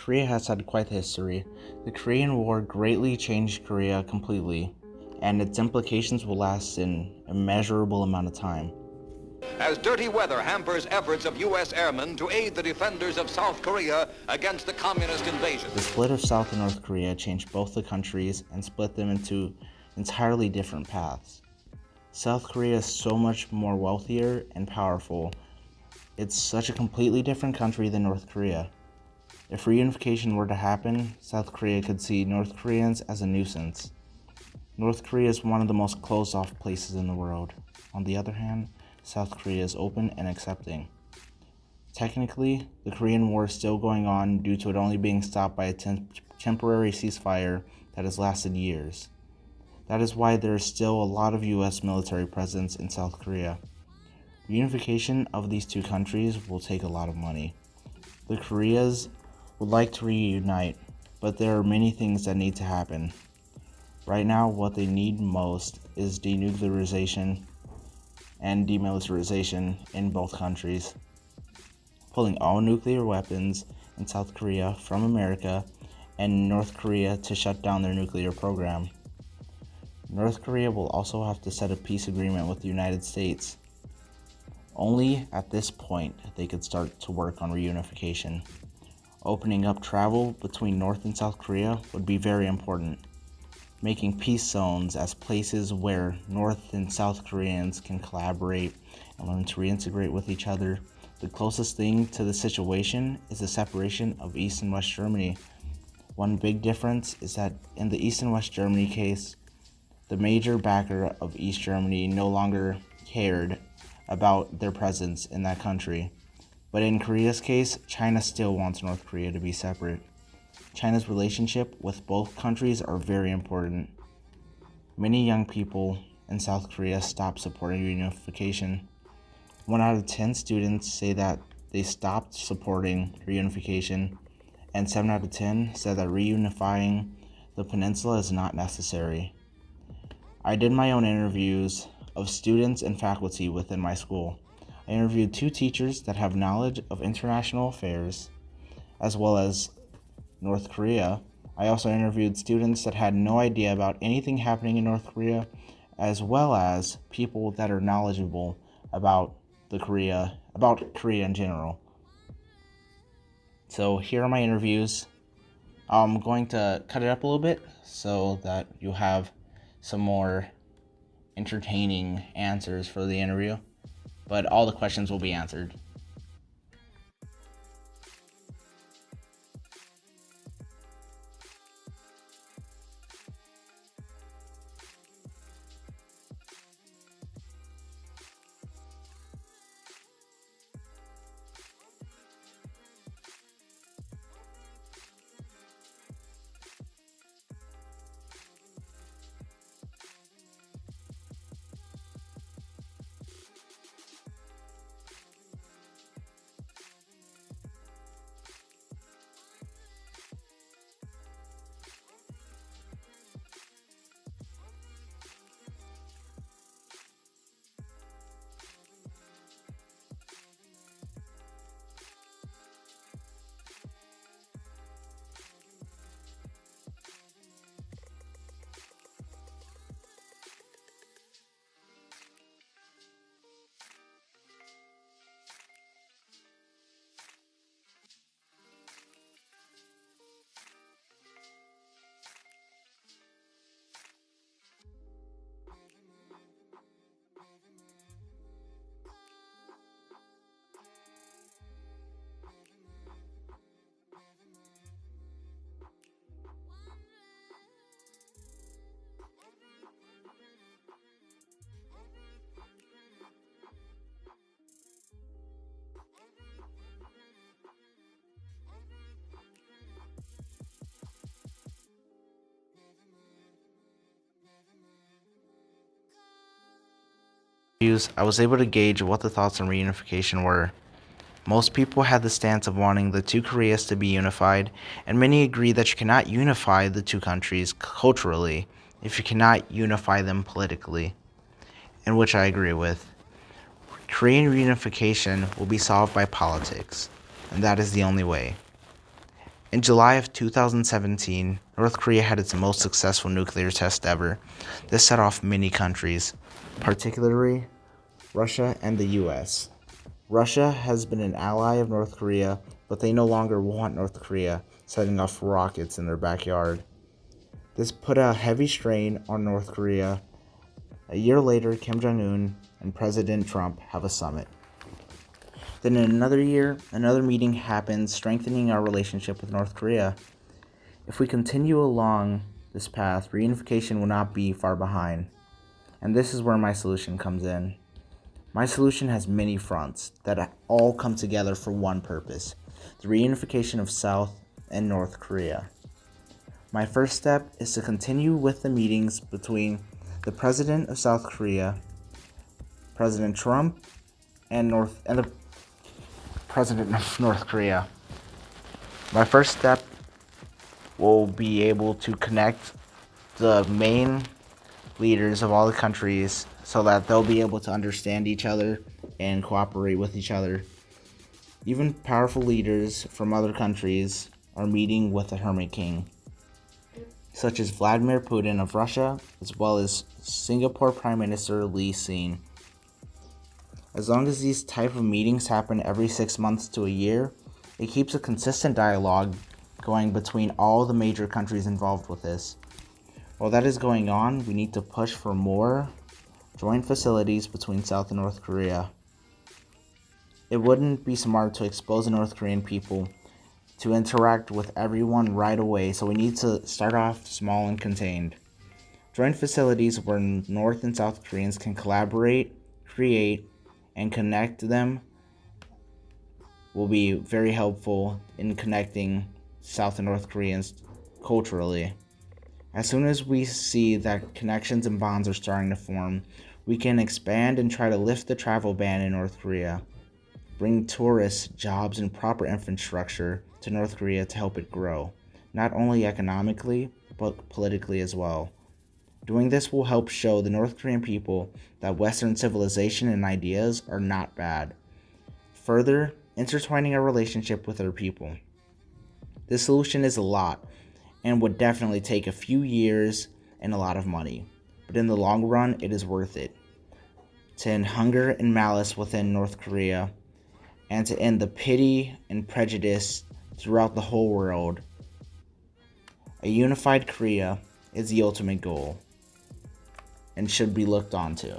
Korea has had quite the history. The Korean War greatly changed Korea completely, and its implications will last an immeasurable amount of time. As dirty weather hampers efforts of U.S. airmen to aid the defenders of South Korea against the communist invasion. The split of South and North Korea changed both the countries and split them into entirely different paths. South Korea is so much more wealthier and powerful. It's such a completely different country than North Korea. If reunification were to happen, South Korea could see North Koreans as a nuisance. North Korea is one of the most closed-off places in the world. On the other hand, South Korea is open and accepting. Technically, the Korean War is still going on due to it only being stopped by a temporary ceasefire that has lasted years. That is why there is still a lot of U.S. military presence in South Korea. Reunification of these two countries will take a lot of money. The Koreas would like to reunite, but there are many things that need to happen. Right now, what they need most is denuclearization and demilitarization in both countries, pulling all nuclear weapons in South Korea from America, and North Korea to shut down their nuclear program. North Korea will also have to set a peace agreement with the United States. Only at this point they could start to work on reunification. Opening up travel between North and South Korea would be very important. Making peace zones as places where North and South Koreans can collaborate and learn to reintegrate with each other. The closest thing to the situation is the separation of East and West Germany. One big difference is that in the East and West Germany case, the major backer of East Germany no longer cared about their presence in that country. But in Korea's case, China still wants North Korea to be separate. China's relationship with both countries are very important. Many young people in South Korea stopped supporting reunification. 1 out of 10 students say that they stopped supporting reunification, and 7 out of 10 said that reunifying the peninsula is not necessary. I did my own interviews of students and faculty within my school. I interviewed 2 teachers that have knowledge of international affairs, as well as North Korea. I also interviewed students that had no idea about anything happening in North Korea, as well as people that are knowledgeable about Korea in general. So here are my interviews. I'm going to cut it up a little bit so that you have some more entertaining answers for the interview, but all the questions will be answered. I was able to gauge what the thoughts on reunification were. Most people had the stance of wanting the two Koreas to be unified, and many agree that you cannot unify the two countries culturally if you cannot unify them politically, in which I agree with. Korean reunification will be solved by politics, and that is the only way. In July of 2017, North Korea had its most successful nuclear test ever. This set off many countries, particularly Russia and the US. Russia has been an ally of North Korea, but they no longer want North Korea setting off rockets in their backyard. This put a heavy strain on North Korea. A year later, Kim Jong-un and President Trump have a summit. Then in another year, another meeting happens, strengthening our relationship with North Korea. If we continue along this path, reunification will not be far behind. And this is where my solution comes in. My solution has many fronts that all come together for one purpose: the reunification of South and North Korea. My first step is to continue with the meetings between the President of South Korea, President Trump, and the President of North Korea. My first step will be able to connect the main leaders of all the countries so that they'll be able to understand each other and cooperate with each other. Even powerful leaders from other countries are meeting with the Hermit King, such as Vladimir Putin of Russia, as well as Singapore Prime Minister Lee Hsien. As long as these type of meetings happen every 6 months to a year, it keeps a consistent dialogue going between all the major countries involved with this. While that is going on, we need to push for more joint facilities between South and North Korea. It wouldn't be smart to expose the North Korean people to interact with everyone right away, so we need to start off small and contained. Joint facilities where North and South Koreans can collaborate, create, and connect them will be very helpful in connecting South and North Koreans culturally. As soon as we see that connections and bonds are starting to form, we can expand and try to lift the travel ban in North Korea, bring tourists, jobs, and proper infrastructure to North Korea to help it grow, not only economically, but politically as well. Doing this will help show the North Korean people that Western civilization and ideas are not bad. Further, intertwining our relationship with our people. This solution is a lot, and would definitely take a few years and a lot of money, but in the long run, it is worth it. To end hunger and malice within North Korea, and to end the pity and prejudice throughout the whole world. A unified Korea is the ultimate goal, and should be looked onto.